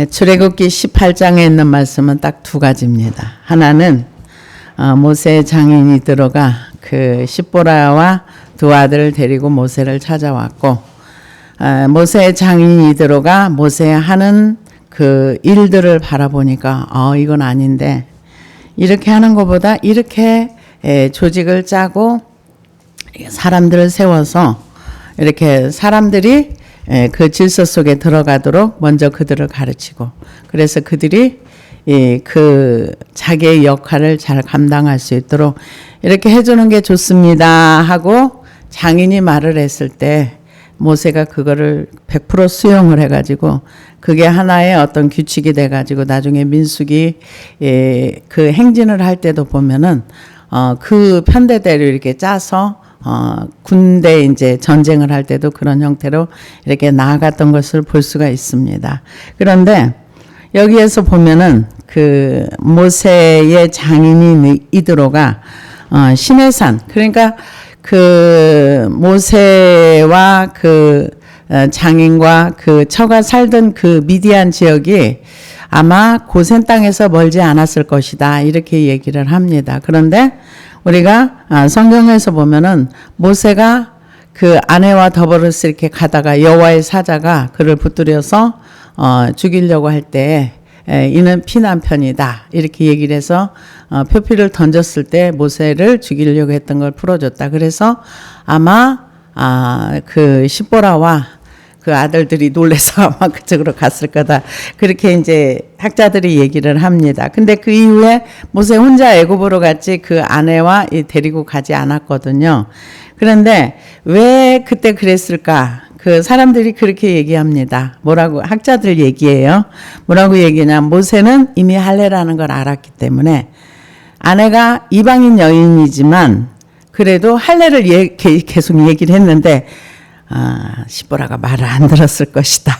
출애굽기 18장에 있는 말씀은 딱 두 가지입니다. 하나는 모세의 장인이 들어가 그 십보라와 두 아들을 데리고 모세를 찾아왔고, 모세의 장인이 들어가 모세 하는 그 일들을 바라보니까 이건 아닌데, 이렇게 하는 것보다 이렇게 조직을 짜고 사람들을 세워서 이렇게 사람들이 그 질서 속에 들어가도록 먼저 그들을 가르치고, 그래서 그들이 그 자기의 역할을 잘 감당할 수 있도록 이렇게 해주는 게 좋습니다 하고 장인이 말을 했을 때 모세가 그거를 100% 수용을 해가지고 그게 하나의 어떤 규칙이 돼가지고 나중에 민수기 그 행진을 할 때도 보면은 그 편대대로 이렇게 짜서 군대 이제 전쟁을 할 때도 그런 형태로 이렇게 나아갔던 것을 볼 수가 있습니다. 그런데 여기에서 보면은 그 모세의 장인인 이드로가 시내산, 그러니까 그 모세와 그 장인과 그 처가 살던 그 미디안 지역이 아마 고센 땅에서 멀지 않았을 것이다, 이렇게 얘기를 합니다. 그런데 우리가 성경에서 보면은 모세가 그 아내와 더불어서 이렇게 가다가 여호와의 사자가 그를 붙들여서 죽이려고 할 때 이는 피난편이다, 이렇게 얘기를 해서 표피를 던졌을 때 모세를 죽이려고 했던 걸 풀어줬다. 그래서 아마 그 십보라와 그 아들들이 놀래서 아마 그쪽으로 갔을 거다, 그렇게 이제 학자들이 얘기를 합니다. 근데 그 이후에 모세 혼자 애굽으로 갔지 그 아내와 데리고 가지 않았거든요. 그런데 왜 그때 그랬을까? 그 사람들이 그렇게 얘기합니다. 뭐라고, 학자들 얘기해요. 뭐라고 얘기냐? 모세는 이미 할례라는 걸 알았기 때문에 아내가 이방인 여인이지만 그래도 할례를 계속 얘기를 했는데 십보라가 말을 안 들었을 것이다.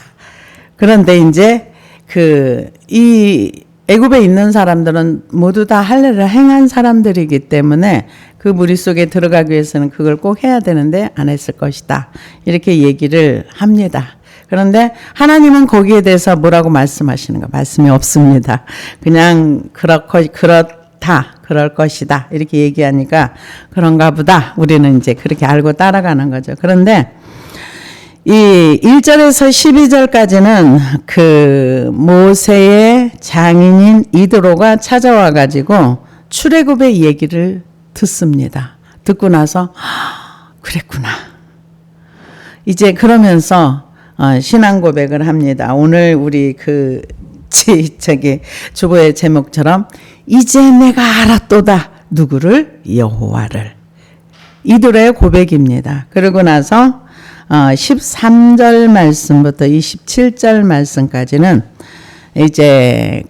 그런데 이제 이 애굽에 있는 사람들은 모두 다 할례를 행한 사람들이기 때문에 그 무리 속에 들어가기 위해서는 그걸 꼭 해야 되는데 안 했을 것이다, 이렇게 얘기를 합니다. 그런데 하나님은 거기에 대해서 뭐라고 말씀하시는가? 말씀이 없습니다. 그냥 그렇다, 그럴 것이다, 이렇게 얘기하니까 그런가 보다, 우리는 이제 그렇게 알고 따라가는 거죠. 그런데 이 1절에서 12절까지는 그 모세의 장인인 이드로가 찾아와 가지고 출애굽의 얘기를 듣습니다. 듣고 나서 그랬구나. 이제 그러면서 신앙 고백을 합니다. 오늘 우리 주보의 제목처럼 이제 내가 알았도다. 누구를? 여호와를. 이드로의 고백입니다. 그러고 나서 13절 말씀부터 27절 말씀까지는 이제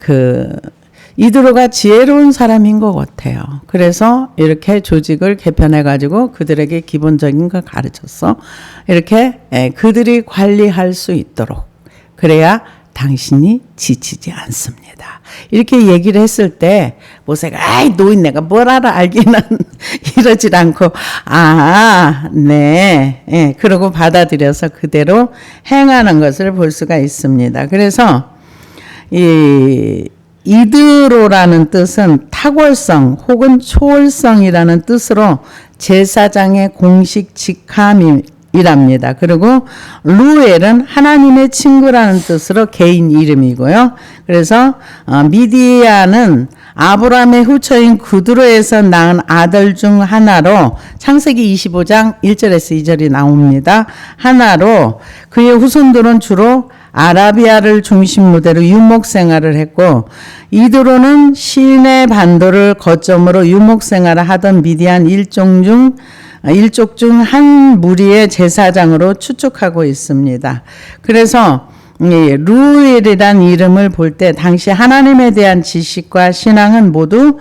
이드로가 지혜로운 사람인 것 같아요. 그래서 이렇게 조직을 개편해 가지고 그들에게 기본적인 걸 가르쳤어. 이렇게 그들이 관리할 수 있도록, 그래야 당신이 지치지 않습니다, 이렇게 얘기를 했을 때 모세가 아이 노인네가 뭘 알아, 알기는 이러질 않고 네, 그러고 받아들여서 그대로 행하는 것을 볼 수가 있습니다. 그래서 이드로라는 뜻은 탁월성 혹은 초월성이라는 뜻으로 제사장의 공식 직함이랍니다. 그리고 루엘은 하나님의 친구라는 뜻으로 개인 이름이고요. 그래서 미디안은 아브라함의 후처인 구드로에서 낳은 아들 중 하나로, 창세기 25장 1절에서 2절이 나옵니다. 하나로 그의 후손들은 주로 아라비아를 중심 무대로 유목 생활을 했고, 이드로는 시내 반도를 거점으로 유목 생활을 하던 미디안 일족 중 한 무리의 제사장으로 추측하고 있습니다. 그래서 루엘이란 이름을 볼 때 당시 하나님에 대한 지식과 신앙은 모두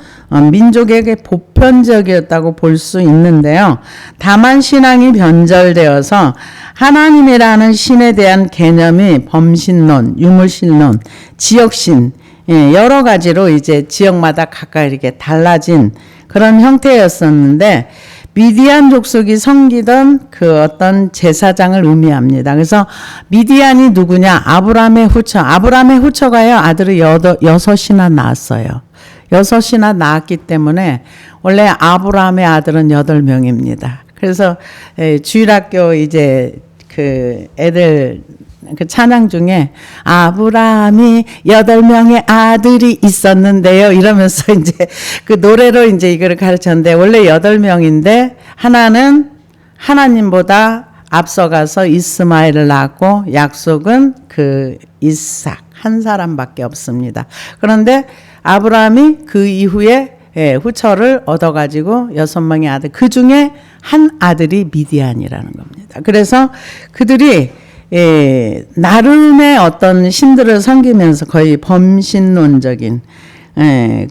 민족에게 보편적이었다고 볼 수 있는데요. 다만 신앙이 변절되어서 하나님이라는 신에 대한 개념이 범신론, 유물신론, 지역신, 여러 가지로 이제 지역마다 각각 이렇게 달라진 그런 형태였었는데, 미디안 족속이 섬기던 그 어떤 제사장을 의미합니다. 그래서 미디안이 누구냐? 아브라함의 후처. 아브라함의 후처가요, 아들을 6이나 낳았어요. 6이나 낳았기 때문에 원래 아브라함의 아들은 8명입니다. 그래서 주일학교 이제 그 애들 그 찬양 중에 아브라함이 8명의 아들이 있었는데요. 이러면서 이제 그 노래로 이제 이거를 가르쳤는데 원래 8명인데 하나는 하나님보다 앞서가서 이스마엘을 낳았고 약속은 그 이삭 한 사람밖에 없습니다. 그런데 아브라함이 그 이후에 후처를 얻어가지고 6명의 아들, 그 중에 한 아들이 미디안이라는 겁니다. 그래서 그들이 나름의 어떤 신들을 섬기면서 거의 범신론적인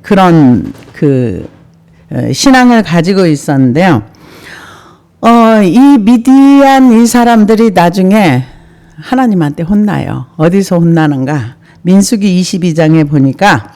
그런 그 신앙을 가지고 있었는데요. 이 미디안 이 사람들이 나중에 하나님한테 혼나요. 어디서 혼나는가? 민수기 22장에 보니까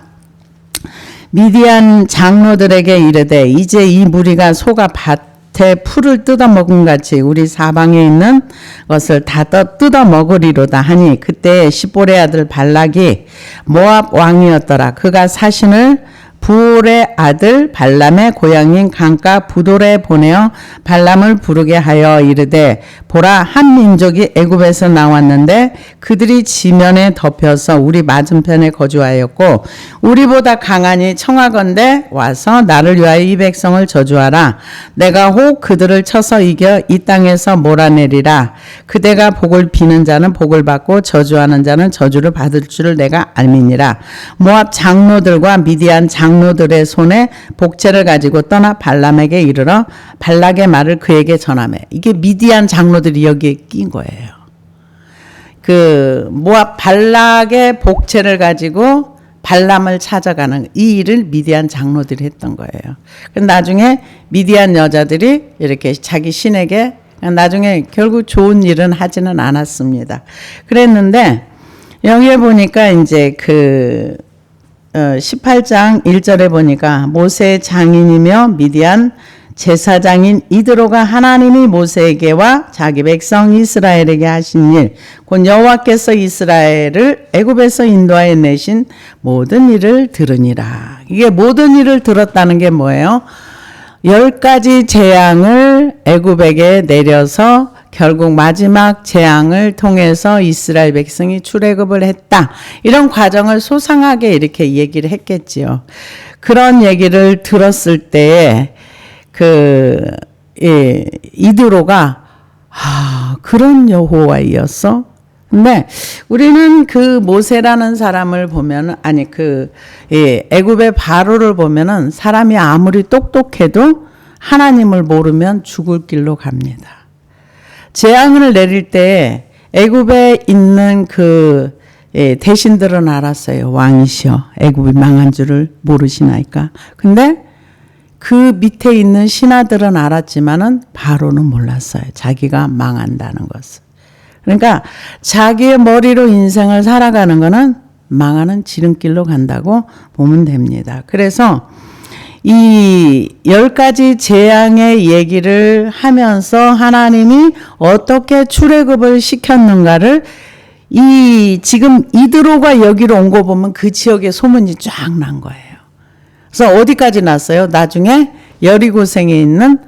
미디안 장로들에게 이르되 이제 이 무리가 소가 밭에 풀을 뜯어먹은 같이 우리 사방에 있는 것을 다 뜯어먹으리로다 하니 그때 십볼의 아들 발락이 모압 왕이었더라. 그가 사신을 부올의 아들 발람의 고향인 강가 부돌에 보내어 발람을 부르게 하여 이르되 보라 한 민족이 애굽에서 나왔는데 그들이 지면에 덮여서 우리 맞은편에 거주하였고 우리보다 강하니 청하건대 와서 나를 위하여 이 백성을 저주하라. 내가 혹 그들을 쳐서 이겨 이 땅에서 몰아내리라. 그대가 복을 비는 자는 복을 받고 저주하는 자는 저주를 받을 줄을 내가 알미니라. 모압 장로들과 미디안 장로들의 손에 복채를 가지고 떠나 발람에게 이르러 발락의 말을 그에게 전하매. 이게 미디안 장로들이 여기에 낀 거예요. 그 모압 발락의 복채를 가지고 발람을 찾아가는 이 일을 미디안 장로들이 했던 거예요. 나중에 미디안 여자들이 이렇게 자기 신에게 나중에 결국 좋은 일은 하지는 않았습니다. 그랬는데 여기에 보니까 이제 그 18장 1절에 보니까 모세의 장인이며 미디안 제사장인 이드로가 하나님이 모세에게와 자기 백성 이스라엘에게 하신 일, 곧 여호와께서 이스라엘을 애굽에서 인도하여 내신 모든 일을 들으니라. 이게 모든 일을 들었다는 게 뭐예요? 10가지 재앙을 애굽에게 내려서 결국 마지막 재앙을 통해서 이스라엘 백성이 출애굽을 했다. 이런 과정을 소상하게 이렇게 얘기를 했겠지요. 그런 얘기를 들었을 때에 이드로가 그런 여호와이었어? 근데 우리는 그 모세라는 사람을 보면 애굽의 바로를 보면은 사람이 아무리 똑똑해도 하나님을 모르면 죽을 길로 갑니다. 재앙을 내릴 때 애굽에 있는 그 대신들은 알았어요. 왕이시여 애굽이 망한 줄을 모르시나이까. 근데 그 밑에 있는 신하들은 알았지만은 바로는 몰랐어요. 자기가 망한다는 것을. 그러니까 자기의 머리로 인생을 살아가는 거는 망하는 지름길로 간다고 보면 됩니다. 그래서 이 10가지 재앙의 얘기를 하면서 하나님이 어떻게 출애굽을 시켰는가를 지금 이드로가 여기로 온 거 보면 그 지역에 소문이 쫙 난 거예요. 그래서 어디까지 났어요? 나중에 여리고성에 있는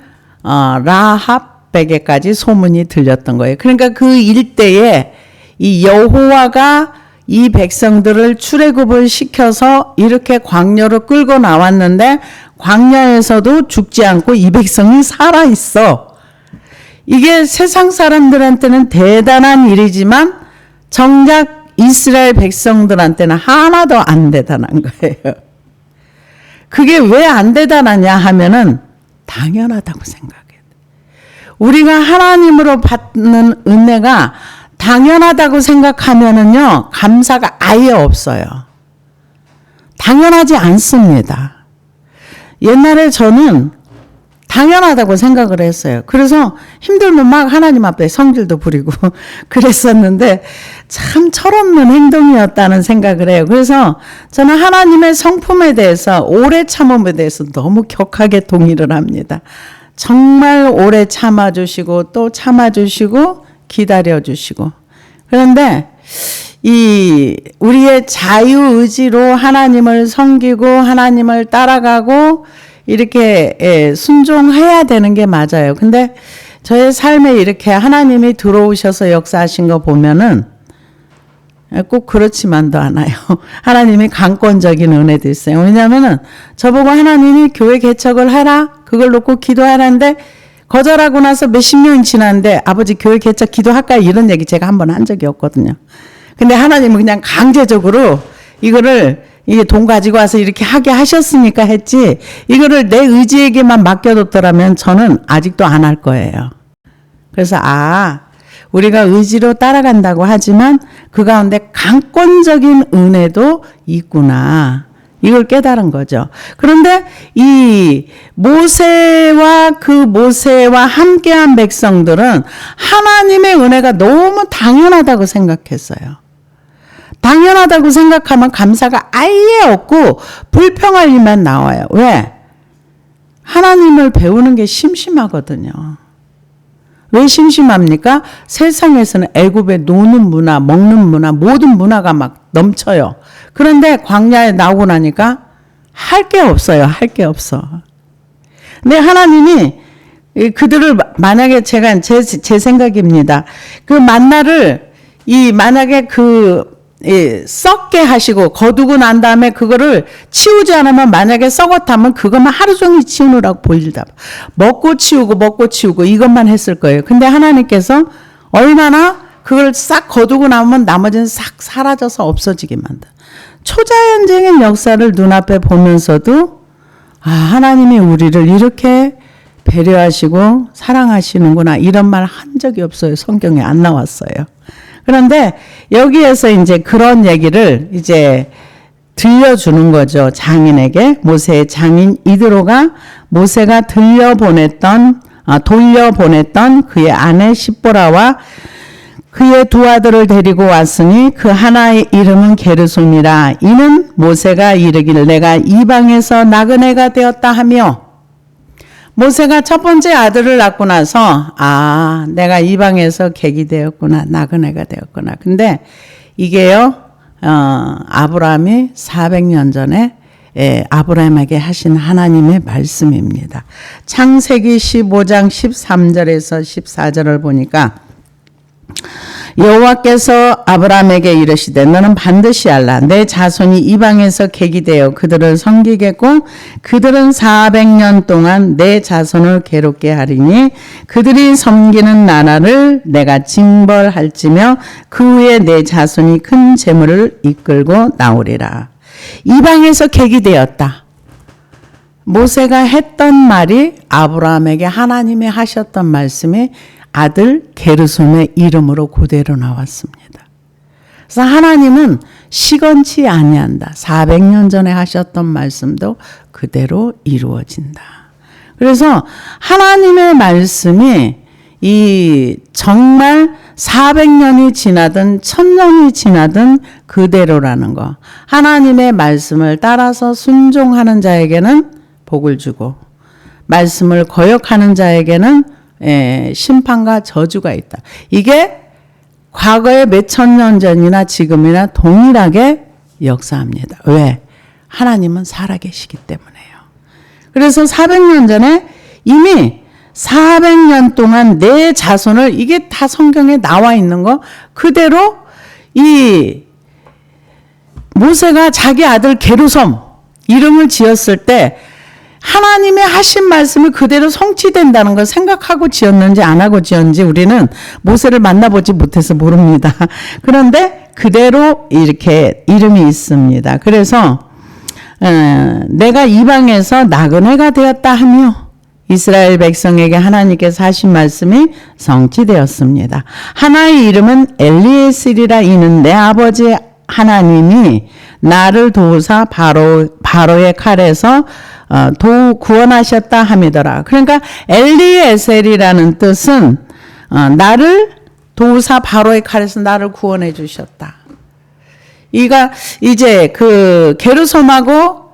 라합에게까지 소문이 들렸던 거예요. 그러니까 그 일대에 이 여호와가 이 백성들을 출애굽을 시켜서 이렇게 광야로 끌고 나왔는데 광야에서도 죽지 않고 이 백성이 살아 있어. 이게 세상 사람들한테는 대단한 일이지만 정작 이스라엘 백성들한테는 하나도 안 대단한 거예요. 그게 왜 안 대단하냐 하면은 당연하다고 생각해요. 우리가 하나님으로 받는 은혜가 당연하다고 생각하면은요, 감사가 아예 없어요. 당연하지 않습니다. 옛날에 저는 당연하다고 생각을 했어요. 그래서 힘들면 막 하나님 앞에 성질도 부리고 그랬었는데 참 철없는 행동이었다는 생각을 해요. 그래서 저는 하나님의 성품에 대해서 오래 참음에 대해서 너무 격하게 동의를 합니다. 정말 오래 참아주시고 또 참아주시고 기다려주시고. 그런데 이 우리의 자유의지로 하나님을 섬기고 하나님을 따라가고 이렇게 순종해야 되는 게 맞아요. 근데 저의 삶에 이렇게 하나님이 들어오셔서 역사하신 거 보면은 꼭 그렇지만도 않아요. 하나님이 강권적인 은혜도 있어요. 왜냐하면은 저보고 하나님이 교회 개척을 하라, 그걸 놓고 기도하라는데 거절하고 나서 몇십 년이 지났는데 아버지 교회 개척 기도할까요? 이런 얘기 제가 한 번 한 적이 없거든요. 근데 하나님은 그냥 강제적으로 이거를 이게 돈 가지고 와서 이렇게 하게 하셨으니까 했지, 이거를 내 의지에게만 맡겨뒀더라면 저는 아직도 안 할 거예요. 그래서 우리가 의지로 따라간다고 하지만 그 가운데 강권적인 은혜도 있구나, 이걸 깨달은 거죠. 그런데 이 모세와 함께한 백성들은 하나님의 은혜가 너무 당연하다고 생각했어요. 당연하다고 생각하면 감사가 아예 없고 불평할 일만 나와요. 왜? 하나님을 배우는 게 심심하거든요. 왜 심심합니까? 세상에서는 애굽의 노는 문화, 먹는 문화, 모든 문화가 막 넘쳐요. 그런데 광야에 나오고 나니까 할 게 없어요. 할 게 없어. 근데 하나님이 그들을 만약에 제가 제 생각입니다. 그 만나를 만약에 썩게 하시고 거두고 난 다음에 그거를 치우지 않으면, 만약에 썩었다면 그것만 하루 종일 치우느라고 보일다. 먹고 치우고 이것만 했을 거예요. 근데 하나님께서 얼마나 그걸 싹 거두고 나면 나머지는 싹 사라져서 없어지게 만든 초자연적인 역사를 눈앞에 보면서도 하나님이 우리를 이렇게 배려하시고 사랑하시는구나, 이런 말 한 적이 없어요. 성경에 안 나왔어요. 그런데 여기에서 이제 그런 얘기를 이제 들려주는 거죠. 장인에게. 모세의 장인 이드로가 모세가 돌려보냈던 그의 아내 십보라와 그의 두 아들을 데리고 왔으니 그 하나의 이름은 게르솜이라. 이는 모세가 이르기를 내가 이방에서 나그네가 되었다 하며, 모세가 첫 번째 아들을 낳고 나서 내가 이방에서 객이 되었구나, 나그네가 되었구나. 근데 이게요, 아브라함이 400년 전에 아브라함에게 하신 하나님의 말씀입니다. 창세기 15장 13절에서 14절을 보니까 여호와께서 아브라함에게 이르시되 너는 반드시 알라. 내 자손이 이방에서 객이 되어 그들을 섬기겠고 그들은 400년 동안 내 자손을 괴롭게 하리니 그들이 섬기는 나라를 내가 징벌할지며 그 후에 내 자손이 큰 재물을 이끌고 나오리라. 이방에서 객이 되었다. 모세가 했던 말이 아브라함에게 하나님이 하셨던 말씀이 아들 게르솜의 이름으로 그대로 나왔습니다. 그래서 하나님은 시건치 아니한다. 400년 전에 하셨던 말씀도 그대로 이루어진다. 그래서 하나님의 말씀이 정말 400년이 지나든 1000년이 지나든 그대로라는 거. 하나님의 말씀을 따라서 순종하는 자에게는 복을 주고 말씀을 거역하는 자에게는 심판과 저주가 있다. 이게 과거에 몇천 년 전이나 지금이나 동일하게 역사합니다. 왜? 하나님은 살아계시기 때문에요. 그래서 400년 전에 이미 400년 동안 내 자손을, 이게 다 성경에 나와 있는 거 그대로 모세가 자기 아들 게르솜 이름을 지었을 때 하나님의 하신 말씀이 그대로 성취된다는 걸 생각하고 지었는지 안 하고 지었는지 우리는 모세를 만나보지 못해서 모릅니다. 그런데 그대로 이렇게 이름이 있습니다. 그래서 내가 이방에서 나그네가 되었다 하며 이스라엘 백성에게 하나님께서 하신 말씀이 성취되었습니다. 하나의 이름은 엘리에셀이라. 이는 내 아버지 하나님이 나를 도우사 바로의 칼에서 구원하셨다 함이더라. 그러니까 엘리에셀이라는 뜻은 나를 도우사 바로의 칼에서 나를 구원해 주셨다. 이제 그 게르솜하고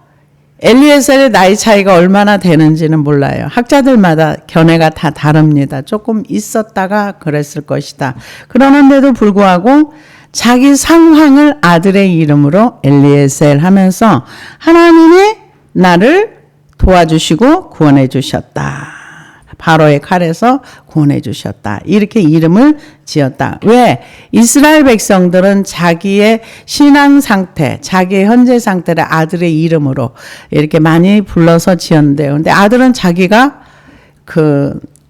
엘리에셀의 나이 차이가 얼마나 되는지는 몰라요. 학자들마다 견해가 다 다릅니다. 조금 있었다가 그랬을 것이다. 그러는데도 불구하고 자기 상황을 아들의 이름으로 엘리에셀 하면서 하나님이 나를 도와주시고 구원해 주셨다. 바로의 칼에서 구원해 주셨다. 이렇게 이름을 지었다. 왜? 이스라엘 백성들은 자기의 신앙 상태, 자기의 현재 상태를 아들의 이름으로 이렇게 많이 불러서 지었는데요. 근데 아들은 자기가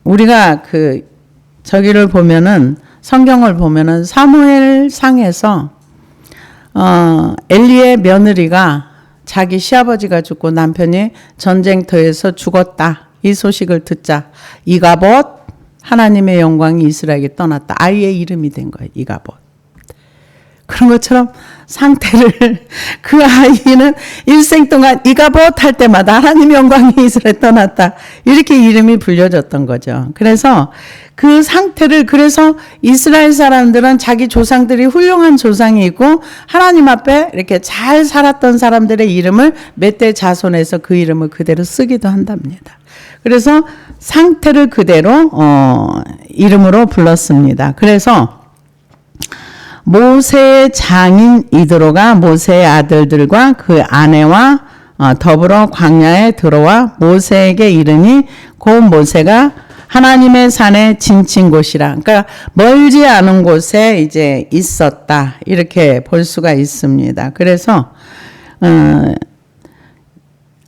우리가 저기를 보면은 성경을 보면은 사무엘 상에서 엘리의 며느리가 자기 시아버지가 죽고 남편이 전쟁터에서 죽었다. 이 소식을 듣자 이가봇 하나님의 영광이 이스라엘에게 떠났다. 아이의 이름이 된 거예요. 이가봇. 그런 것처럼 상태를 그 아이는 일생 동안 이가봇 할 때마다 하나님의 영광이 이스라엘에 떠났다. 이렇게 이름이 불려졌던 거죠. 그래서 그 상태를 그래서 이스라엘 사람들은 자기 조상들이 훌륭한 조상이 있고 하나님 앞에 이렇게 잘 살았던 사람들의 이름을 몇 대 자손해서 그 이름을 그대로 쓰기도 한답니다. 그래서 상태를 그대로 이름으로 불렀습니다. 그래서 모세의 장인 이드로가 모세의 아들들과 그 아내와 더불어 광야에 들어와 모세에게 이르니 곧 모세가 하나님의 산에 진친 곳이라. 그러니까 멀지 않은 곳에 이제 있었다. 이렇게 볼 수가 있습니다. 그래서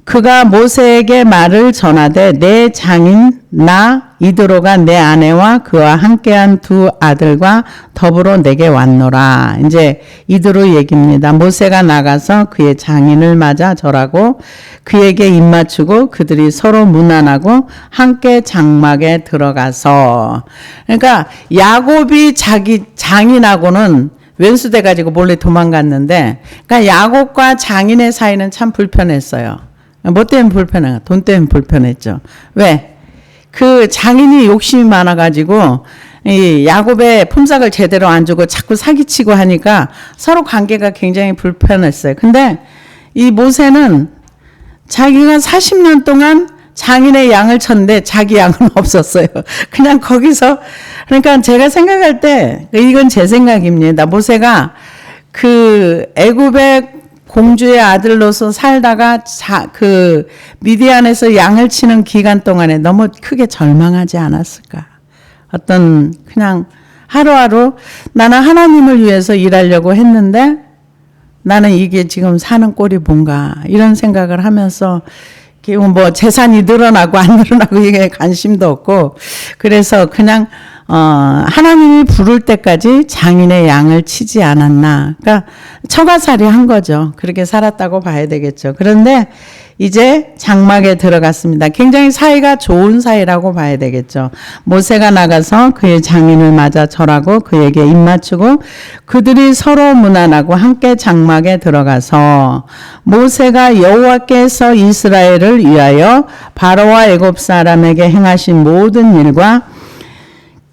그가 모세에게 말을 전하되 내 장인 나 이드로가 내 아내와 그와 함께한 두 아들과 더불어 내게 왔노라. 이제 이드로 얘기입니다. 모세가 나가서 그의 장인을 맞아 절하고 그에게 입맞추고 그들이 서로 문안하고 함께 장막에 들어가서. 그러니까 야곱이 자기 장인하고는 왼수돼 가지고 몰래 도망갔는데, 그러니까 야곱과 장인의 사이는 참 불편했어요. 뭐 때문에 불편해? 돈 때문에 불편했죠. 왜? 그 장인이 욕심이 많아가지고 이 야곱의 품삯을 제대로 안 주고 자꾸 사기치고 하니까 서로 관계가 굉장히 불편했어요. 근데 이 모세는 자기가 40년 동안 장인의 양을 쳤는데 자기 양은 없었어요. 그냥 거기서. 그러니까 제가 생각할 때 이건 제 생각입니다. 모세가 그 애굽의 공주의 아들로서 살다가 미디안에서 양을 치는 기간 동안에 너무 크게 절망하지 않았을까? 어떤 그냥 하루하루 나는 하나님을 위해서 일하려고 했는데 나는 이게 지금 사는 꼴이 뭔가 이런 생각을 하면서 뭐 재산이 늘어나고 안 늘어나고 이게 관심도 없고 그래서 그냥 하나님이 부를 때까지 장인의 양을 치지 않았나. 그러니까 처가살이 한 거죠. 그렇게 살았다고 봐야 되겠죠. 그런데 이제 장막에 들어갔습니다. 굉장히 사이가 좋은 사이라고 봐야 되겠죠. 모세가 나가서 그의 장인을 맞아 절하고 그에게 입맞추고 그들이 서로 문안하고 함께 장막에 들어가서 모세가 여호와께서 이스라엘을 위하여 바로와 애굽 사람에게 행하신 모든 일과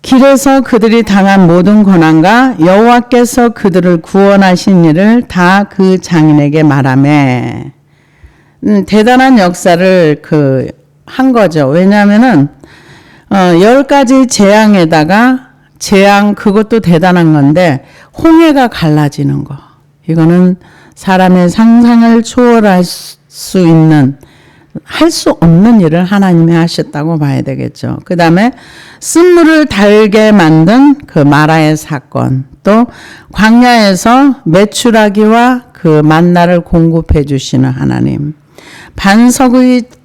길에서 그들이 당한 모든 고난과 여호와께서 그들을 구원하신 일을 다 그 장인에게 말하매. 대단한 역사를 한 거죠. 왜냐하면은 10가지 재앙에다가 그것도 대단한 건데 홍해가 갈라지는 거. 이거는 사람의 상상을 초월할 수 있는 할 수 없는 일을 하나님이 하셨다고 봐야 되겠죠. 그 다음에 쓴물을 달게 만든 그 마라의 사건, 또 광야에서 메추라기와 그 만나를 공급해 주시는 하나님,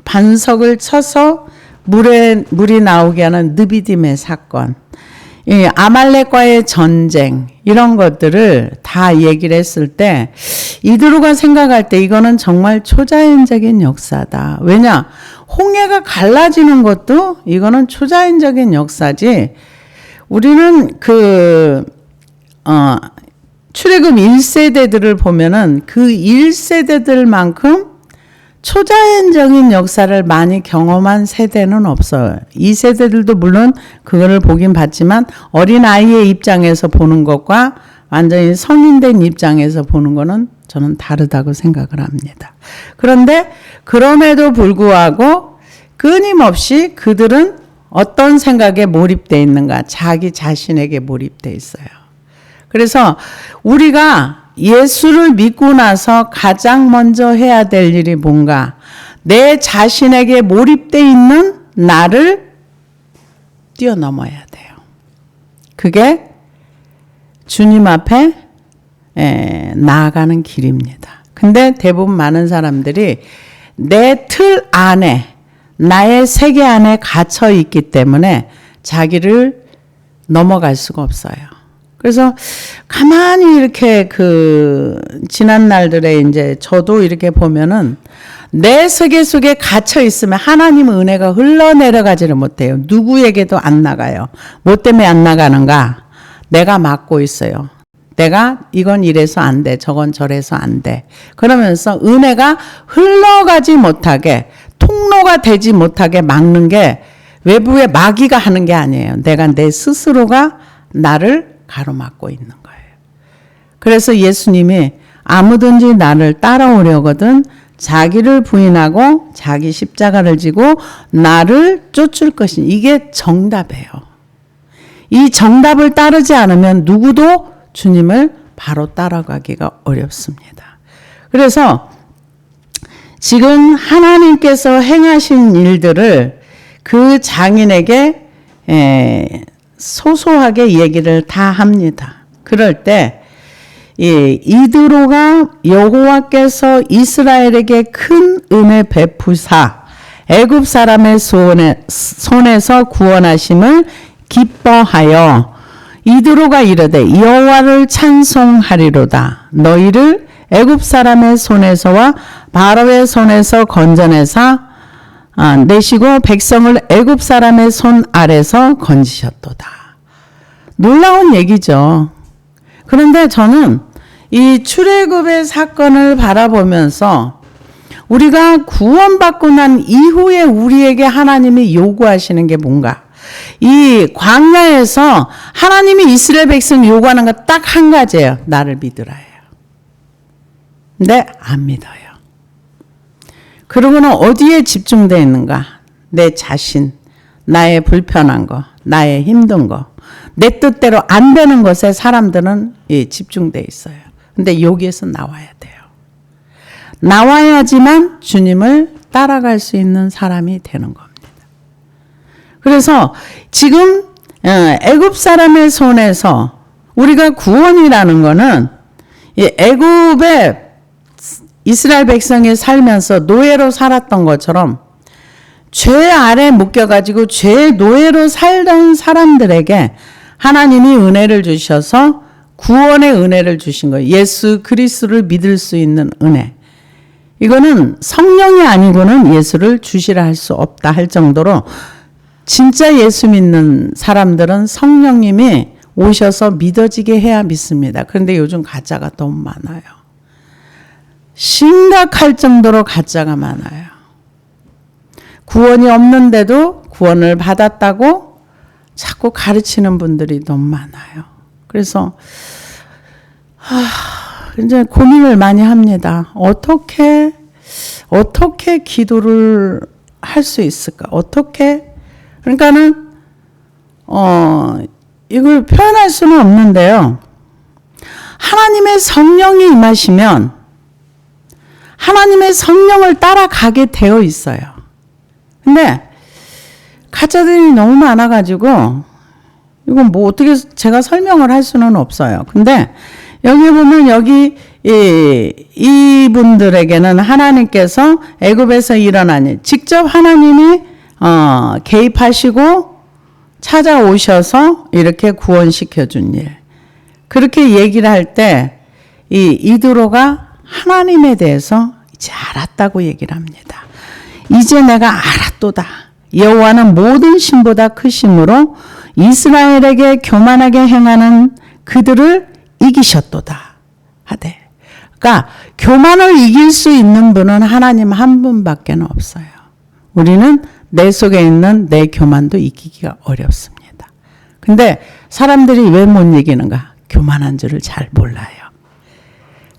반석을 쳐서 물이 나오게 하는 느비딤의 사건, 이 아말렉과의 전쟁, 이런 것들을 다 얘기를 했을 때 이드로가 생각할 때 이거는 정말 초자연적인 역사다. 왜냐? 홍해가 갈라지는 것도 이거는 초자연적인 역사지. 우리는 출애굽 1세대들을 보면은 그 1세대들만큼 초자연적인 역사를 많이 경험한 세대는 없어요. 이 세대들도 물론 그거를 보긴 봤지만 어린아이의 입장에서 보는 것과 완전히 성인된 입장에서 보는 거는 저는 다르다고 생각을 합니다. 그런데 그럼에도 불구하고 끊임없이 그들은 어떤 생각에 몰입되어 있는가? 자기 자신에게 몰입되어 있어요. 그래서 우리가 예수를 믿고 나서 가장 먼저 해야 될 일이 뭔가? 내 자신에게 몰입되어 있는 나를 뛰어넘어야 돼요. 그게 주님 앞에 나아가는 길입니다. 근데 대부분 많은 사람들이 내 틀 안에, 나의 세계 안에 갇혀 있기 때문에 자기를 넘어갈 수가 없어요. 그래서 가만히 이렇게 지난 날들에 이제 저도 이렇게 보면은 내 세계 속에 갇혀 있으면 하나님의 은혜가 흘러내려가지를 못해요. 누구에게도 안 나가요. 뭐 때문에 안 나가는가? 내가 막고 있어요. 내가 이건 이래서 안 돼. 저건 저래서 안 돼. 그러면서 은혜가 흘러가지 못하게, 통로가 되지 못하게 막는 게 외부의 마귀가 하는 게 아니에요. 내가 내 스스로가 나를 가로막고 있는 거예요. 그래서 예수님이 아무든지 나를 따라오려거든 자기를 부인하고 자기 십자가를 지고 나를 쫓을 것이니, 이게 정답이에요. 이 정답을 따르지 않으면 누구도 주님을 바로 따라가기가 어렵습니다. 그래서 지금 하나님께서 행하신 일들을 그 장인에게 소소하게 얘기를 다 합니다. 그럴 때 이드로가 여호와께서 이스라엘에게 큰 은혜 베푸사 애굽 사람의 손에서 구원하심을 기뻐하여 이드로가 이르되 여호와를 찬송하리로다. 너희를 애굽 사람의 손에서와 바로의 손에서 건져내사 내시고 백성을 애굽 사람의 손 아래서 건지셨도다. 놀라운 얘기죠. 그런데 저는 이 출애굽의 사건을 바라보면서 우리가 구원받고 난 이후에 우리에게 하나님이 요구하시는 게 뭔가? 이 광야에서 하나님이 이스라엘 백성 요구하는 거 딱 한 가지예요. 나를 믿으라예요. 근데 안 믿어요. 그러고는 어디에 집중되어 있는가? 내 자신, 나의 불편한 거, 나의 힘든 거, 내 뜻대로 안 되는 것에 사람들은 집중되어 있어요. 근데 여기에서 나와야 돼요. 나와야지만 주님을 따라갈 수 있는 사람이 되는 겁니다. 그래서 지금 애굽 사람의 손에서 우리가 구원이라는 거는 애굽에 이스라엘 백성이 살면서 노예로 살았던 것처럼 죄 아래 묶여가지고 죄의 노예로 살던 사람들에게 하나님이 은혜를 주셔서 구원의 은혜를 주신 거예요. 예수 그리스도를 믿을 수 있는 은혜. 이거는 성령이 아니고는 예수를 주시라 할 수 없다 할 정도로 진짜 예수 믿는 사람들은 성령님이 오셔서 믿어지게 해야 믿습니다. 그런데 요즘 가짜가 너무 많아요. 심각할 정도로 가짜가 많아요. 구원이 없는데도 구원을 받았다고 자꾸 가르치는 분들이 너무 많아요. 그래서 이제 고민을 많이 합니다. 어떻게 기도를 할 수 있을까? 어떻게? 그러니까는 이걸 표현할 수는 없는데요. 하나님의 성령이 임하시면 하나님의 성령을 따라가게 되어 있어요. 근데 가짜들이 너무 많아가지고 이건 뭐 어떻게 제가 설명을 할 수는 없어요. 근데 여기 보면 여기 이분들에게는 하나님께서 애굽에서 일어난 일, 직접 하나님이 개입하시고 찾아오셔서 이렇게 구원시켜 준 일. 그렇게 얘기를 할 때 이드로가 하나님에 대해서 이제 알았다고 얘기를 합니다. 이제 내가 알았도다. 여호와는 모든 신보다 크심으로 이스라엘에게 교만하게 행하는 그들을 이기셨도다 하되. 그러니까 교만을 이길 수 있는 분은 하나님 한 분밖에 없어요. 우리는 내 속에 있는 내 교만도 이기기가 어렵습니다. 근데 사람들이 왜 못 이기는가? 교만한 줄을 잘 몰라요.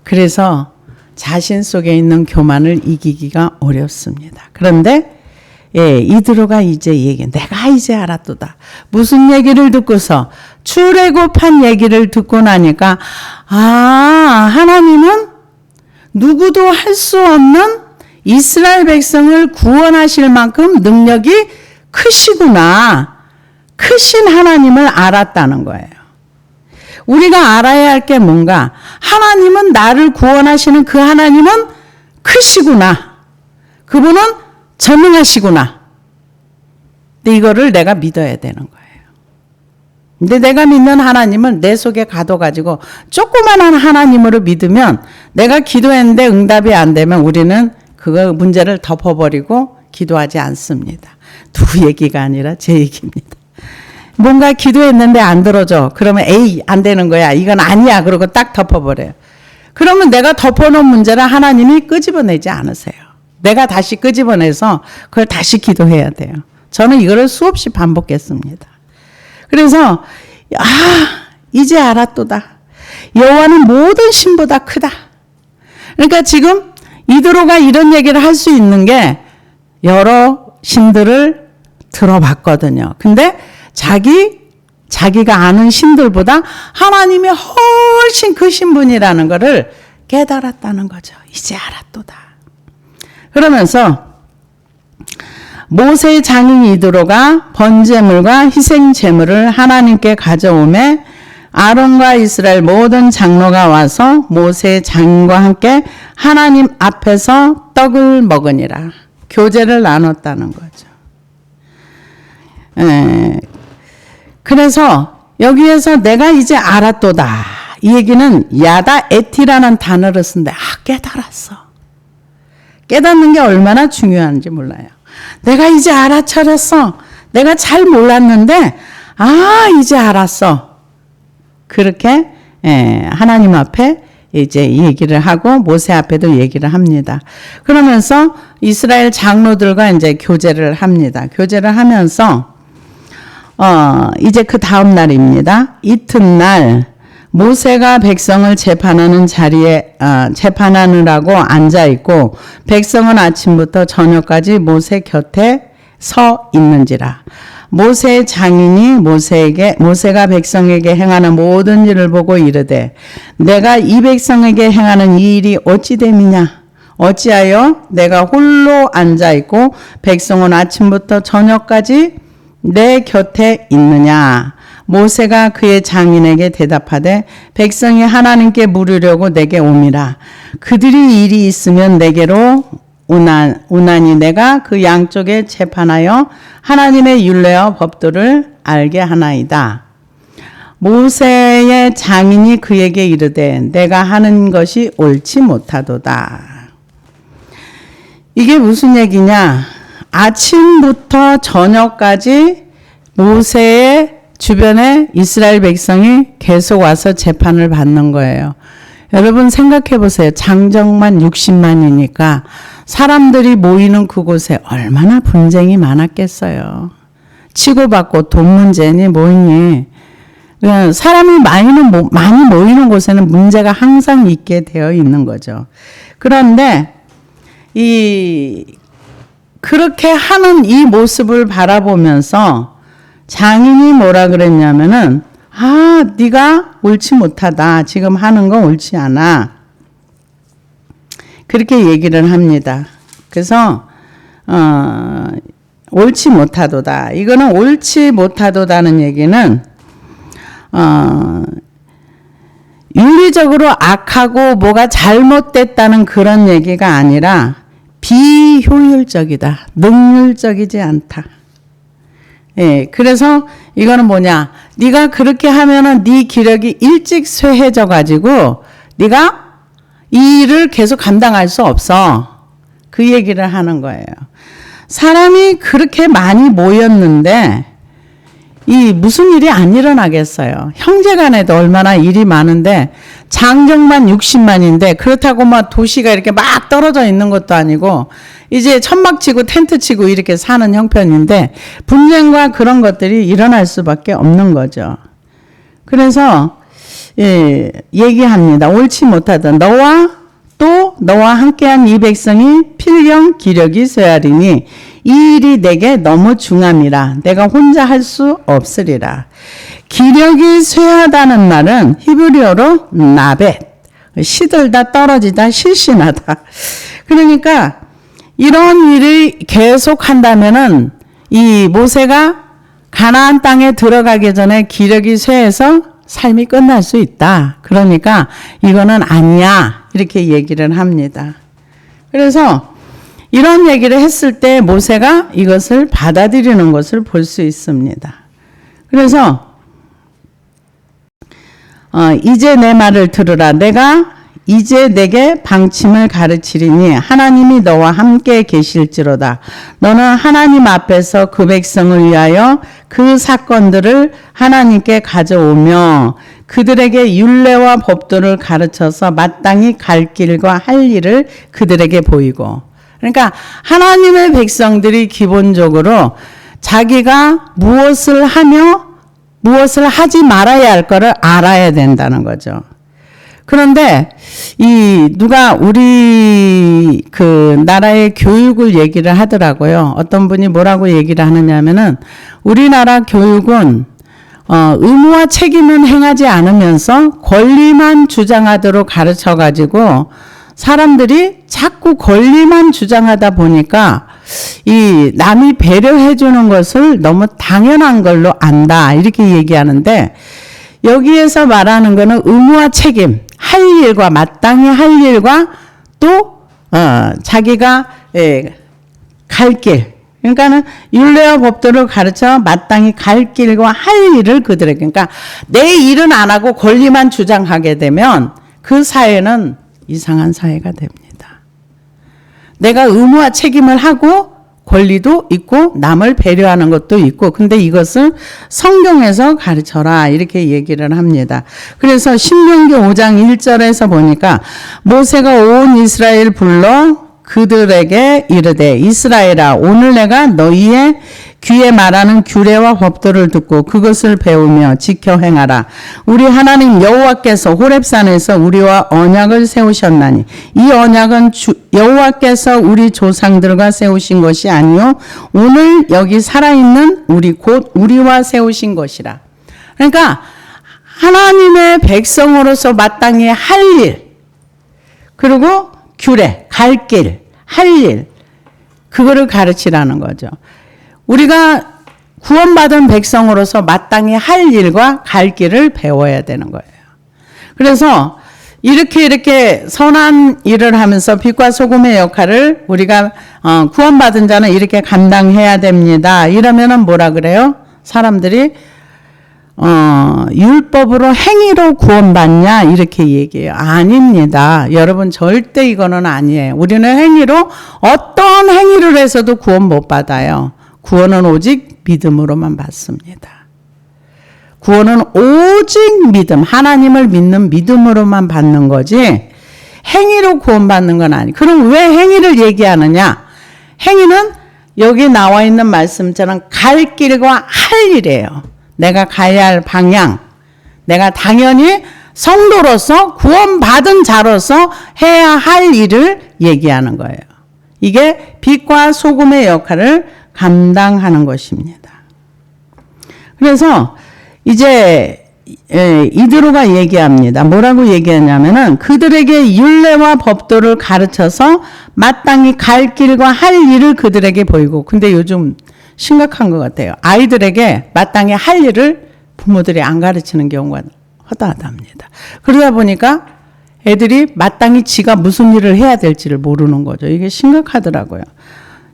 그래서 자신 속에 있는 교만을 이기기가 어렵습니다. 그런데 이드로가 이제 얘기, 내가 이제 알았도다. 무슨 얘기를 듣고서 출애굽한 얘기를 듣고 나니까 하나님은 누구도 할 수 없는 이스라엘 백성을 구원하실 만큼 능력이 크시구나. 크신 하나님을 알았다는 거예요. 우리가 알아야 할 게 뭔가, 하나님은 나를 구원하시는 그 하나님은 크시구나. 그분은 전능하시구나. 근데 이거를 내가 믿어야 되는 거예요. 근데 내가 믿는 하나님은 내 속에 가둬가지고 조그만한 하나님으로 믿으면, 내가 기도했는데 응답이 안 되면 우리는 그 문제를 덮어버리고 기도하지 않습니다. 누구 얘기가 아니라 제 얘기입니다. 뭔가 기도했는데 안 들어줘. 그러면 안 되는 거야. 이건 아니야. 그러고 딱 덮어버려요. 그러면 내가 덮어놓은 문제를 하나님이 끄집어내지 않으세요. 내가 다시 끄집어내서 그걸 다시 기도해야 돼요. 저는 이거를 수없이 반복했습니다. 그래서 이제 알았도다. 여호와는 모든 신보다 크다. 그러니까 지금 이드로가 이런 얘기를 할 수 있는 게 여러 신들을 들어봤거든요. 근데 자기가 아는 신들보다 하나님이 훨씬 크신 분이라는 것을 깨달았다는 거죠. 이제 알았도다. 그러면서 모세의 장인 이드로가 번제물과 희생제물을 하나님께 가져오매 아론과 이스라엘 모든 장로가 와서 모세의 장인과 함께 하나님 앞에서 떡을 먹으니라. 교제를 나눴다는 거죠. 그래서 여기에서 내가 이제 알았도다. 이 얘기는 야다 에티라는 단어를 쓴데 깨달았어. 깨닫는 게 얼마나 중요한지 몰라요. 내가 이제 알아차렸어. 내가 잘 몰랐는데 이제 알았어. 그렇게 하나님 앞에 이제 얘기를 하고 모세 앞에도 얘기를 합니다. 그러면서 이스라엘 장로들과 이제 교제를 합니다. 교제를 하면서 이제 그 다음 날입니다. 이튿날 모세가 백성을 재판하는 자리에 재판하느라고 앉아 있고 백성은 아침부터 저녁까지 모세 곁에 서 있는지라. 모세의 장인이 모세가 백성에게 행하는 모든 일을 보고 이르되 내가 이 백성에게 행하는 이 일이 어찌 됨이냐. 어찌하여 내가 홀로 앉아 있고 백성은 아침부터 저녁까지 내 곁에 있느냐. 모세가 그의 장인에게 대답하되 백성이 하나님께 물으려고 내게 오미라. 그들이 일이 있으면 내게로 오나니 내가 그 양쪽에 재판하여 하나님의 율례와 법도를 알게 하나이다. 모세의 장인이 그에게 이르되 내가 하는 것이 옳지 못하도다. 이게 무슨 얘기냐? 아침부터 저녁까지 모세의 주변에 이스라엘 백성이 계속 와서 재판을 받는 거예요. 여러분 생각해 보세요. 장정만 60만이니까 사람들이 모이는 그곳에 얼마나 분쟁이 많았겠어요. 치고받고 돈 문제니 뭐니. 사람이 많이 모이는 곳에는 문제가 항상 있게 되어 있는 거죠. 그런데 그렇게 하는 이 모습을 바라보면서 장인이 뭐라 그랬냐면은 네가 옳지 못하다. 지금 하는 건 옳지 않아. 그렇게 얘기를 합니다. 그래서 옳지 못하도다. 이거는 옳지 못하도다는 얘기는 윤리적으로 악하고 뭐가 잘못됐다는 그런 얘기가 아니라 비효율적이다. 능률적이지 않다. 그래서 이거는 뭐냐? 네가 그렇게 하면은 네 기력이 일찍 쇠해져 가지고 네가 이 일을 계속 감당할 수 없어. 그 얘기를 하는 거예요. 사람이 그렇게 많이 모였는데 무슨 일이 안 일어나겠어요. 형제간에도 얼마나 일이 많은데 장정만 60만인데 그렇다고 막 도시가 이렇게 막 떨어져 있는 것도 아니고 이제 천막 치고 텐트 치고 이렇게 사는 형편인데 분쟁과 그런 것들이 일어날 수밖에 없는 거죠. 그래서 얘기합니다. 옳지 못하다. 너와 또 너와 함께한 이 백성이 필경 기력이 쇠하리니 이 일이 내게 너무 중함이라 내가 혼자 할 수 없으리라. 기력이 쇠하다는 말은 히브리어로 나벳, 시들다 떨어지다 실신하다. 그러니까 이런 일을 계속한다면은 이 모세가 가나안 땅에 들어가기 전에 기력이 쇠해서 삶이 끝날 수 있다. 그러니까 이거는 아니야. 이렇게 얘기를 합니다. 그래서 이런 얘기를 했을 때 모세가 이것을 받아들이는 것을 볼 수 있습니다. 그래서 이제 내 말을 들으라. 내가 이제 내게 방침을 가르치리니 하나님이 너와 함께 계실지로다. 너는 하나님 앞에서 그 백성을 위하여 그 사건들을 하나님께 가져오며 그들에게 율례와 법도를 가르쳐서 마땅히 갈 길과 할 일을 그들에게 보이고. 그러니까 하나님의 백성들이 기본적으로 자기가 무엇을 하며 무엇을 하지 말아야 할 거를 알아야 된다는 거죠. 그런데 누가 우리 그 나라의 교육을 얘기를 하더라고요. 어떤 분이 뭐라고 얘기를 하느냐면은 우리나라 교육은 의무와 책임은 행하지 않으면서 권리만 주장하도록 가르쳐 가지고 사람들이 자꾸 권리만 주장하다 보니까 이 남이 배려해 주는 것을 너무 당연한 걸로 안다. 이렇게 얘기하는데 여기에서 말하는 거는 의무와 책임, 할 일과 마땅히 할 일과 또 자기가 갈 길. 그러니까는 율례와 법도를 가르쳐 마땅히 갈 길과 할 일을 그들에게. 그러니까 내 일은 안 하고 권리만 주장하게 되면 그 사회는 이상한 사회가 됩니다. 내가 의무와 책임을 하고 권리도 있고 남을 배려하는 것도 있고 근데 이것을 성경에서 가르쳐라 이렇게 얘기를 합니다. 그래서 신명기 5장 1절에서 보니까 모세가 온 이스라엘 불러 그들에게 이르되 이스라엘아 오늘 내가 너희의 귀에 말하는 규례와 법도를 듣고 그것을 배우며 지켜 행하라. 우리 하나님 여호와께서 호렙산에서 우리와 언약을 세우셨나니 이 언약은 여호와께서 우리 조상들과 세우신 것이 아니요 오늘 여기 살아있는 우리 곧 우리와 세우신 것이라. 그러니까 하나님의 백성으로서 마땅히 할 일 그리고 규례, 갈 길, 할 일 그거를 가르치라는 거죠. 우리가 구원받은 백성으로서 마땅히 할 일과 갈 길을 배워야 되는 거예요. 그래서 이렇게 선한 일을 하면서 빛과 소금의 역할을 우리가 구원받은 자는 이렇게 감당해야 됩니다. 이러면은 뭐라 그래요? 사람들이 율법으로 행위로 구원받냐 이렇게 얘기해요. 아닙니다. 여러분 절대 이거는 아니에요. 우리는 행위로 어떤 행위를 해서도 구원 못 받아요. 구원은 오직 믿음으로만 받습니다. 구원은 오직 믿음, 하나님을 믿는 믿음으로만 받는 거지 행위로 구원받는 건 아니에요. 그럼 왜 행위를 얘기하느냐? 행위는 여기 나와 있는 말씀처럼 갈 길과 할 일이에요. 내가 가야 할 방향, 내가 당연히 성도로서 구원받은 자로서 해야 할 일을 얘기하는 거예요. 이게 빛과 소금의 역할을 감당하는 것입니다. 그래서 이제 이드로가 얘기합니다. 뭐라고 얘기하냐면은 그들에게 율례와 법도를 가르쳐서 마땅히 갈 길과 할 일을 그들에게 보이고 근데 요즘 심각한 것 같아요. 아이들에게 마땅히 할 일을 부모들이 안 가르치는 경우가 허다하답니다. 그러다 보니까 애들이 마땅히 지가 무슨 일을 해야 될지를 모르는 거죠. 이게 심각하더라고요.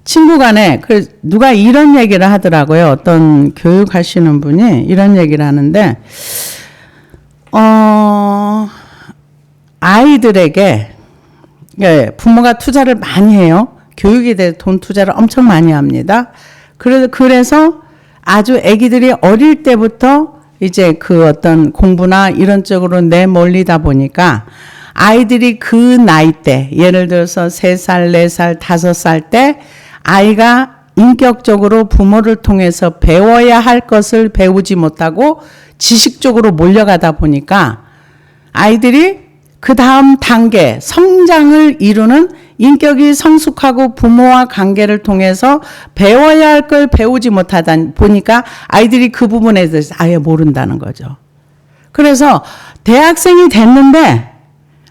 친구 간에 누가 이런 얘기를 하더라고요. 어떤 교육하시는 분이 이런 얘기를 하는데 아이들에게 부모가 투자를 많이 해요. 교육에 대해 돈 투자를 엄청 많이 합니다. 그래서 아주 아기들이 어릴 때부터 이제 그 어떤 공부나 이런 쪽으로 내몰리다 보니까 아이들이 그 나이 때 예를 들어서 3살, 4살, 5살 때 아이가 인격적으로 부모를 통해서 배워야 할 것을 배우지 못하고 지식적으로 몰려가다 보니까 아이들이 그 다음 단계 성장을 이루는 인격이 성숙하고 부모와 관계를 통해서 배워야 할 걸 배우지 못하다 보니까 아이들이 그 부분에 대해서 아예 모른다는 거죠. 그래서 대학생이 됐는데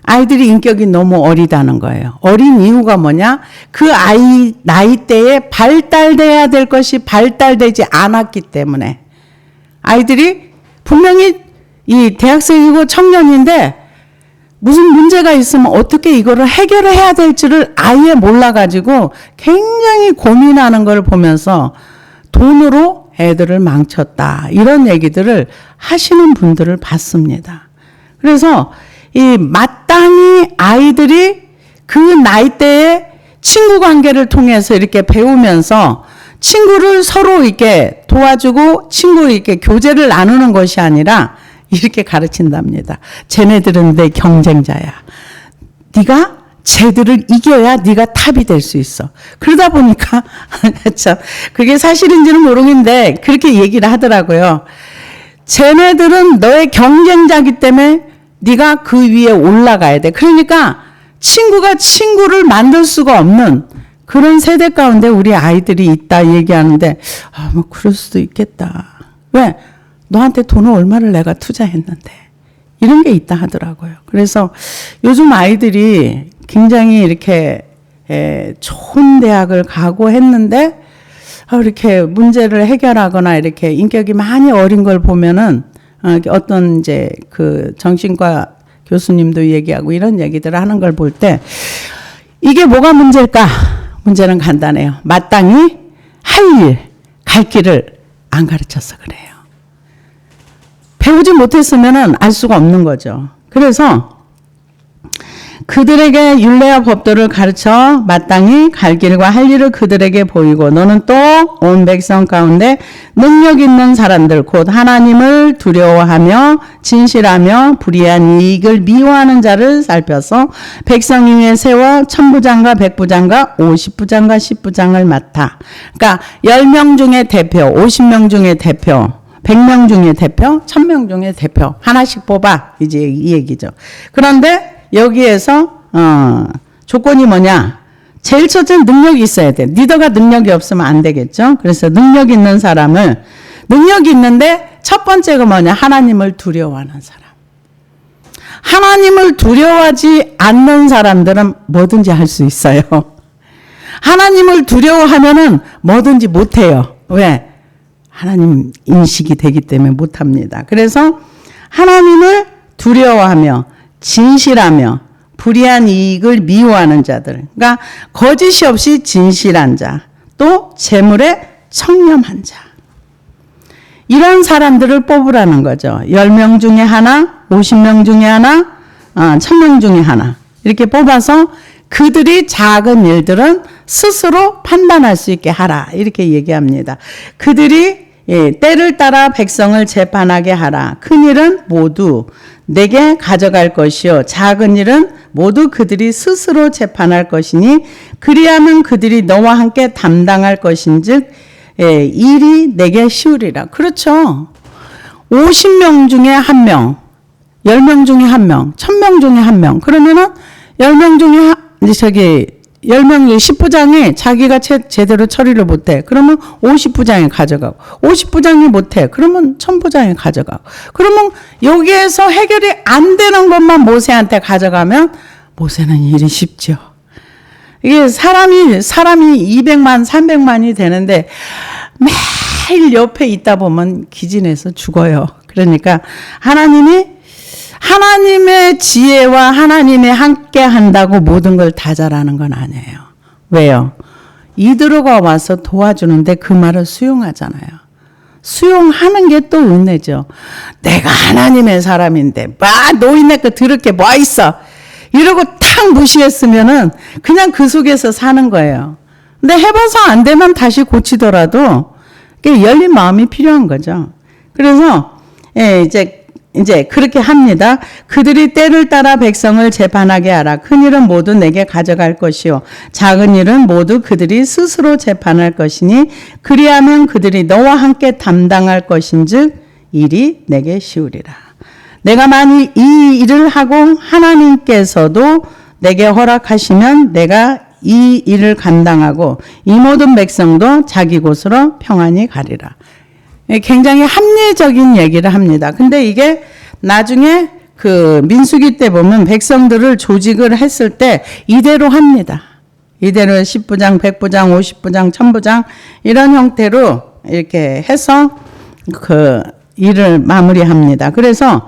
아이들이 인격이 너무 어리다는 거예요. 어린 이유가 뭐냐? 그 아이 나이대에 발달돼야 될 것이 발달되지 않았기 때문에 아이들이 분명히 이 대학생이고 청년인데 무슨 문제가 있으면 어떻게 이거를 해결을 해야 될지를 아예 몰라가지고 굉장히 고민하는 걸 보면서 돈으로 애들을 망쳤다. 이런 얘기들을 하시는 분들을 봤습니다. 그래서 이 마땅히 아이들이 그 나이대에 친구 관계를 통해서 이렇게 배우면서 친구를 서로 이렇게 도와주고 친구 이렇게 교제를 나누는 것이 아니라 이렇게 가르친답니다. 쟤네들은 내 경쟁자야. 네가 쟤들을 이겨야 네가 탑이 될 수 있어. 그러다 보니까 참 그게 사실인지는 모르겠는데 그렇게 얘기를 하더라고요. 쟤네들은 너의 경쟁자이기 때문에 네가 그 위에 올라가야 돼. 그러니까 친구가 친구를 만들 수가 없는 그런 세대 가운데 우리 아이들이 있다 얘기하는데 뭐 그럴 수도 있겠다. 왜? 너한테 돈을 얼마를 내가 투자했는데 이런 게 있다 하더라고요. 그래서 요즘 아이들이 굉장히 이렇게 좋은 대학을 가고 했는데 이렇게 문제를 해결하거나 이렇게 인격이 많이 어린 걸 보면은 어떤 이제 그 정신과 교수님도 얘기하고 이런 얘기들을 하는 걸 볼 때 이게 뭐가 문제일까? 문제는 간단해요. 마땅히 할 일, 갈 길을 안 가르쳐서 그래요. 배우지 못했으면은 알 수가 없는 거죠. 그래서 그들에게 율례와 법도를 가르쳐 마땅히 갈 길과 할 일을 그들에게 보이고 너는 또 온 백성 가운데 능력 있는 사람들 곧 하나님을 두려워하며 진실하며 불의한 이익을 미워하는 자를 살펴서 백성 위에 세워 천부장과 백부장과 50부장과 10부장을 맡아. 그러니까 10명 중에 대표, 50명 중에 대표, 100명 중에 대표, 1000명 중에 대표 하나씩 뽑아. 이제 이 얘기죠. 그런데 여기에서 조건이 뭐냐? 제일 첫째는 능력이 있어야 돼. 리더가 능력이 없으면 안 되겠죠. 그래서 능력 있는 사람을 능력이 있는데 첫 번째가 뭐냐? 하나님을 두려워하는 사람. 하나님을 두려워하지 않는 사람들은 뭐든지 할 수 있어요. 하나님을 두려워하면은 뭐든지 못해요. 왜? 하나님 인식이 되기 때문에 못합니다. 그래서 하나님을 두려워하며 진실하며 불의한 이익을 미워하는 자들, 그러니까 거짓이 없이 진실한 자, 또 재물에 청렴한 자, 이런 사람들을 뽑으라는 거죠. 10명 중에 하나, 50명 중에 하나, 1000명 중에 하나 이렇게 뽑아서 그들이 작은 일들은 스스로 판단할 수 있게 하라 이렇게 얘기합니다. 그들이 때를 따라 백성을 재판하게 하라. 큰 일은 모두 내게 가져갈 것이요 작은 일은 모두 그들이 스스로 재판할 것이니 그리하면 그들이 너와 함께 담당할 것인즉 일이 내게 쉬우리라. 그렇죠. 50명 중에 1명, 10명 중에 1명, 1000명 중에 1명. 그러면은 10명 중에 10명, 10부장이 자기가 제대로 처리를 못해. 그러면 50부장이 가져가고, 50부장이 못해. 그러면 1000부장이 가져가고. 그러면 여기에서 해결이 안 되는 것만 모세한테 가져가면 모세는 일이 쉽죠. 이게 사람이 200만, 300만이 되는데 매일 옆에 있다 보면 기진해서 죽어요. 그러니까 하나님의 지혜와 하나님의 함께 한다고 모든 걸 다 잘하는 건 아니에요. 왜요? 이들어가 와서 도와주는데 그 말을 수용하잖아요. 수용하는 게 또 은혜죠. 내가 하나님의 사람인데 노인네 거 들을 게 뭐 있어? 이러고 탁 무시했으면은 그냥 그 속에서 사는 거예요. 근데 해봐서 안 되면 다시 고치더라도 열린 마음이 필요한 거죠. 그래서 이제 그렇게 합니다. 그들이 때를 따라 백성을 재판하게 하라. 큰 일은 모두 내게 가져갈 것이요 작은 일은 모두 그들이 스스로 재판할 것이니 그리하면 그들이 너와 함께 담당할 것인즉 일이 내게 쉬우리라. 내가 만일 이 일을 하고 하나님께서도 내게 허락하시면 내가 이 일을 감당하고 이 모든 백성도 자기 곳으로 평안히 가리라. 굉장히 합리적인 얘기를 합니다. 근데 이게 나중에 그 민수기 때 보면 백성들을 조직을 했을 때 이대로 합니다. 이대로 10부장, 100부장, 50부장, 1000부장 이런 형태로 이렇게 해서 그 일을 마무리합니다. 그래서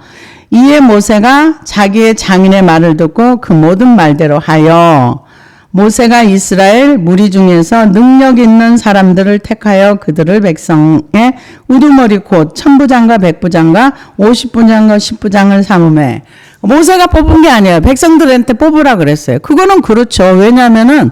이에 모세가 자기의 장인의 말을 듣고 그 모든 말대로 하여 모세가 이스라엘 무리 중에서 능력 있는 사람들을 택하여 그들을 백성의 우두머리 곧 1000부장과 100부장과 50부장과 10부장을 삼음해. 모세가 뽑은 게 아니에요. 백성들한테 뽑으라 그랬어요. 그거는 그렇죠. 왜냐하면은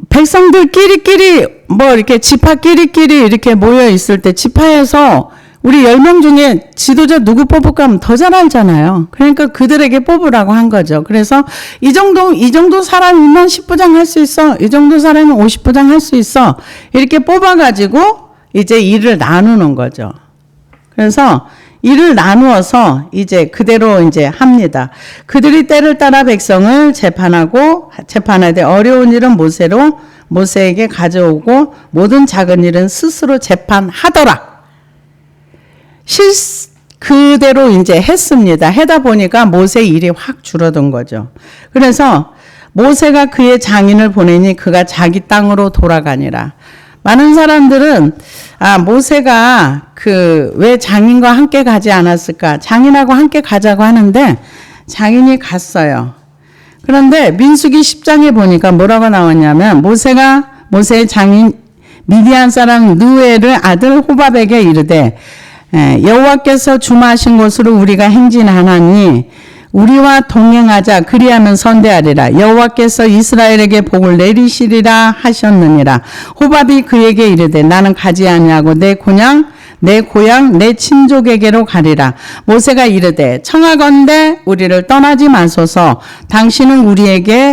백성들끼리 뭐 이렇게 지파끼리 이렇게 모여 있을 때 지파에서 우리 10명 중에 지도자 누구 뽑을까 하면 더 잘 알잖아요. 그러니까 그들에게 뽑으라고 한 거죠. 그래서 이 정도 사람이면 10부장 할 수 있어. 이 정도 사람이면 50부장 할 수 있어. 이렇게 뽑아가지고 이제 일을 나누는 거죠. 그래서 일을 나누어서 이제 그대로 이제 합니다. 그들이 때를 따라 백성을 재판하되 어려운 일은 모세에게 가져오고 모든 작은 일은 스스로 재판하더라. 그대로 이제 했습니다. 하다 보니까 모세의 일이 확 줄어든 거죠. 그래서 모세가 그의 장인을 보내니 그가 자기 땅으로 돌아가니라. 많은 사람들은 모세가 왜 장인과 함께 가지 않았을까? 장인하고 함께 가자고 하는데 장인이 갔어요. 그런데 민수기 10장에 보니까 뭐라고 나왔냐면 모세의 장인 미디안 사람 느웨를 아들 호밥에게 이르되 여호와께서 주마하신 곳으로 우리가 행진하나니 우리와 동행하자. 그리하면 선대하리라. 여호와께서 이스라엘에게 복을 내리시리라 하셨느니라. 호밥이 그에게 이르되 나는 가지 아니하고 내 고향 내 친족에게로 가리라. 모세가 이르되 청하건대 우리를 떠나지 마소서. 당신은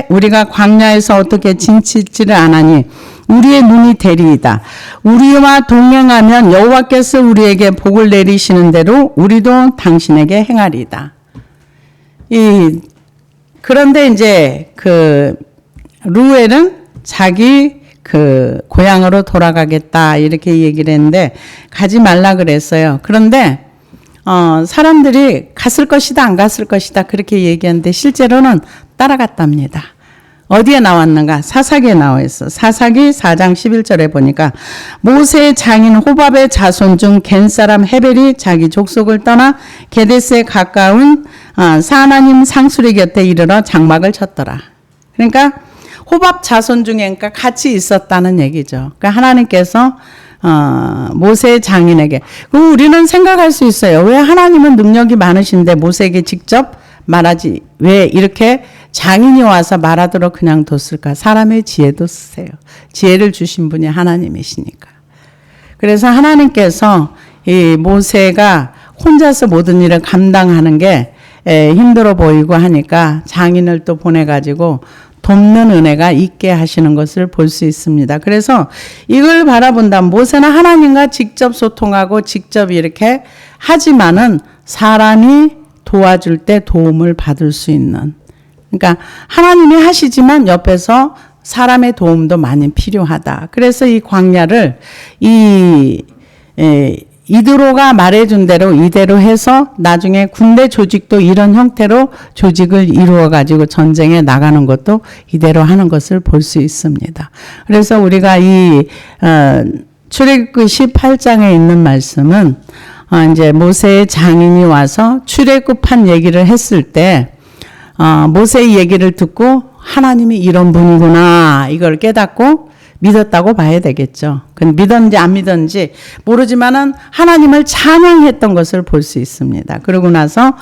우리가 광야에서 어떻게 진칠지를 아나니 우리의 눈이 대리이다. 우리와 동행하면 여호와께서 우리에게 복을 내리시는 대로 우리도 당신에게 행하리이다. 그런데 이제 루엘은 자기 고향으로 돌아가겠다 이렇게 얘기를 했는데 가지 말라 그랬어요. 그런데 사람들이 갔을 것이다 안 갔을 것이다 그렇게 얘기하는데 실제로는 따라갔답니다. 어디에 나왔는가? 사사기에 나와 있어. 사사기 4장 11절에 보니까 모세의 장인 호밥의 자손 중 겐 사람 헤벨이 자기 족속을 떠나 게데스에 가까운 사하나님 상수리 곁에 이르러 장막을 쳤더라. 그러니까 호밥 자손 중에 그러니까 같이 있었다는 얘기죠. 그러니까 하나님께서 모세의 장인에게 우리는 생각할 수 있어요. 왜 하나님은 능력이 많으신데 모세에게 직접 말하지 왜 이렇게 장인이 와서 말하도록 그냥 뒀을까? 사람의 지혜도 쓰세요. 지혜를 주신 분이 하나님이시니까. 그래서 하나님께서 이 모세가 혼자서 모든 일을 감당하는 게 힘들어 보이고 하니까 장인을 또 보내가지고 돕는 은혜가 있게 하시는 것을 볼 수 있습니다. 그래서 이걸 바라본다면 모세는 하나님과 직접 소통하고 직접 이렇게 하지만은 사람이 도와줄 때 도움을 받을 수 있는. 그러니까 하나님이 하시지만 옆에서 사람의 도움도 많이 필요하다. 그래서 이 광야를 이드로가 말해준 대로 이대로 해서 나중에 군대 조직도 이런 형태로 조직을 이루어 가지고 전쟁에 나가는 것도 이대로 하는 것을 볼 수 있습니다. 그래서 우리가 출애굽기 18장에 있는 말씀은 이제 모세의 장인이 와서 출애굽한 얘기를 했을 때 모세의 얘기를 듣고 하나님이 이런 분이구나 이걸 깨닫고 믿었다고 봐야 되겠죠. 믿었는지 안 믿었는지 모르지만은 하나님을 찬양했던 것을 볼 수 있습니다. 그러고 나서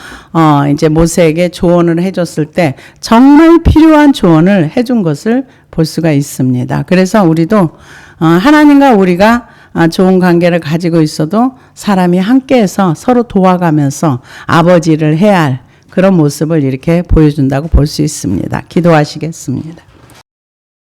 이제 모세에게 조언을 해줬을 때 정말 필요한 조언을 해준 것을 볼 수가 있습니다. 그래서 우리도 하나님과 우리가 좋은 관계를 가지고 있어도 사람이 함께해서 서로 도와가면서 아버지를 해야 할 그런 모습을 이렇게 보여준다고 볼 수 있습니다. 기도하시겠습니다.